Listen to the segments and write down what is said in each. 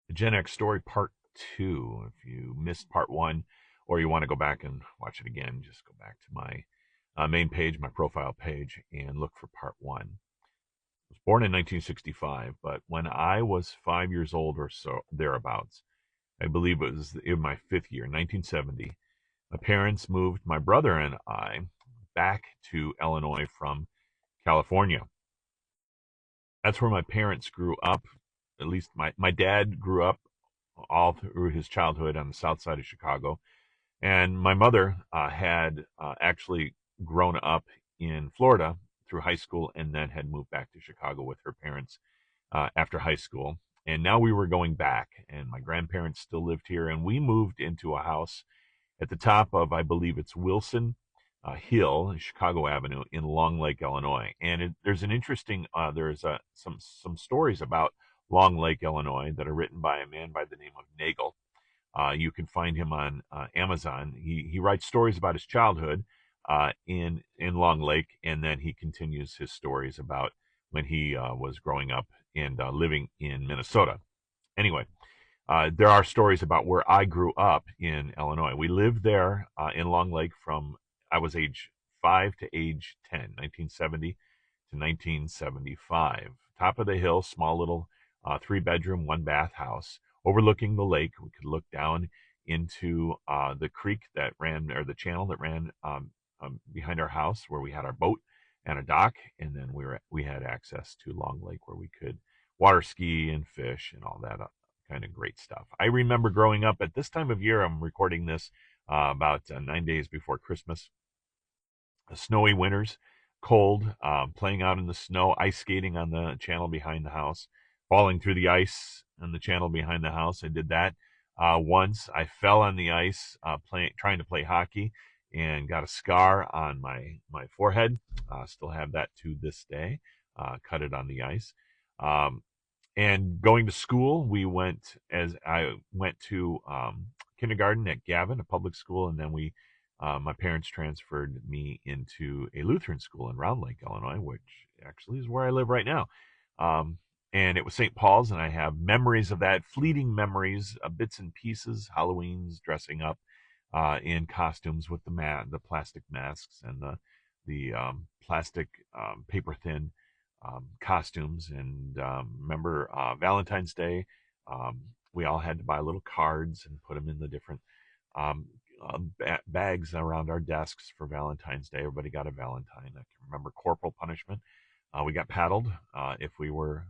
The Gen X Story Part 2. If you missed Part 1 or you want to go back and watch it again, just go back to my main page, my profile page, and look for Part 1. I was born in 1965, but when I was 5 years old or so, thereabouts, I believe it was in my fifth year, 1970, my parents moved my brother and I back to Illinois from California. That's where my parents grew up. At least my dad grew up all through his childhood on the south side of Chicago. And my mother had actually grown up in Florida through high school and then had moved back to Chicago with her parents after high school. And now we were going back, and my grandparents still lived here. And we moved into a house at the top of, I believe it's Wilson Hill, Chicago Avenue in Long Lake, Illinois. And there's an interesting, there's some stories about Long Lake, Illinois that are written by a man by the name of Nagel. You can find him on Amazon. He writes stories about his childhood in Long Lake, and then he continues his stories about when he was growing up and living in Minnesota. Anyway, there are stories about where I grew up in Illinois. We lived there in Long Lake from I was age 5 to age 10, 1970 to 1975. Top of the hill, small little 3 bedroom, 1 bath house overlooking the lake. We could look down into the creek that ran, or the channel that ran behind our house, where we had our boat and a dock, and then we had access to Long Lake, where we could water ski and fish and all that kind of great stuff. I remember growing up at this time of year. I'm recording this about 9 days before Christmas. Snowy winters, cold, playing out in the snow, ice skating on the channel behind the house, falling through the ice on the channel behind the house. I did that once. I fell on the ice trying to play hockey and got a scar on my forehead. Still have that to this day. Cut it on the ice. And going to school, I went to kindergarten at Gavin, a public school, and then my parents transferred me into a Lutheran school in Round Lake, Illinois, which actually is where I live right now. And it was St. Paul's, and I have memories of that, fleeting memories, bits and pieces, Halloween's, dressing up in costumes with the plastic masks and the plastic paper thin costumes. And remember Valentine's Day, we all had to buy little cards and put them in the different bags around our desks for Valentine's Day. Everybody got a Valentine. I can remember corporal punishment. We got paddled if we were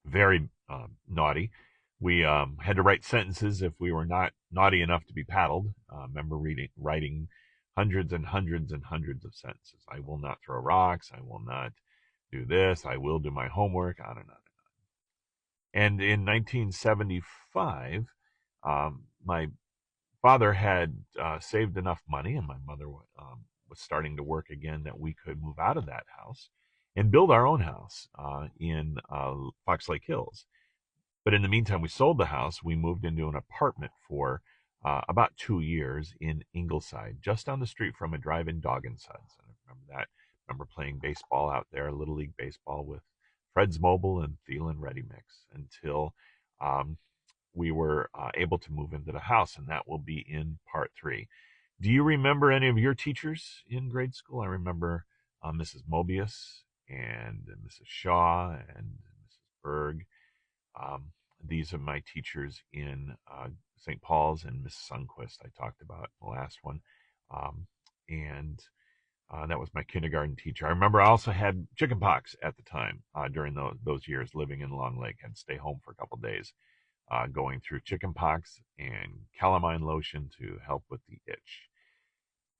very naughty. We had to write sentences if we were not naughty enough to be paddled. Remember writing hundreds and hundreds and hundreds of sentences. I will not throw rocks. I will not do this. I will do my homework. On and on and on. And in 1975, my father had saved enough money, and my mother was starting to work again, that we could move out of that house and build our own house in Fox Lake Hills. But in the meantime, we sold the house. We moved into an apartment for about 2 years in Ingleside, just down the street from a drive-in Dog and Sons. And I remember that. I remember playing baseball out there, Little League baseball, with Fred's Mobile and Thielen Ready Mix until we were able to move into the house, and that will be in part 3. Do you remember any of your teachers in grade school? I remember Mrs. Mobius and Mrs. Shaw and Mrs. Berg. These are my teachers in St. Paul's, and Miss Sundquist I talked about in the last one. And that was my kindergarten teacher. I remember I also had chickenpox at the time during those years living in Long Lake. I'd stay home for a couple days going through chickenpox and calamine lotion to help with the itch.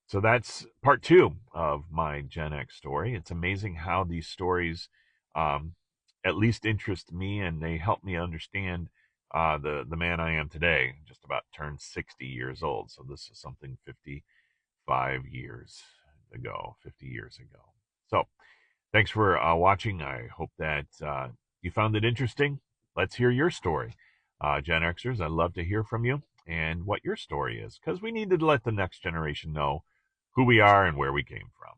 So that's part 2 of my Gen X story. It's amazing how these stories at least interest me, and they help me understand the man I am today. Just about turned 60 years old. So this is something 55 years ago, 50 years ago. So thanks for watching. I hope that you found it interesting. Let's hear your story. Gen Xers, I'd love to hear from you and what your story is, because we need to let the next generation know who we are and where we came from.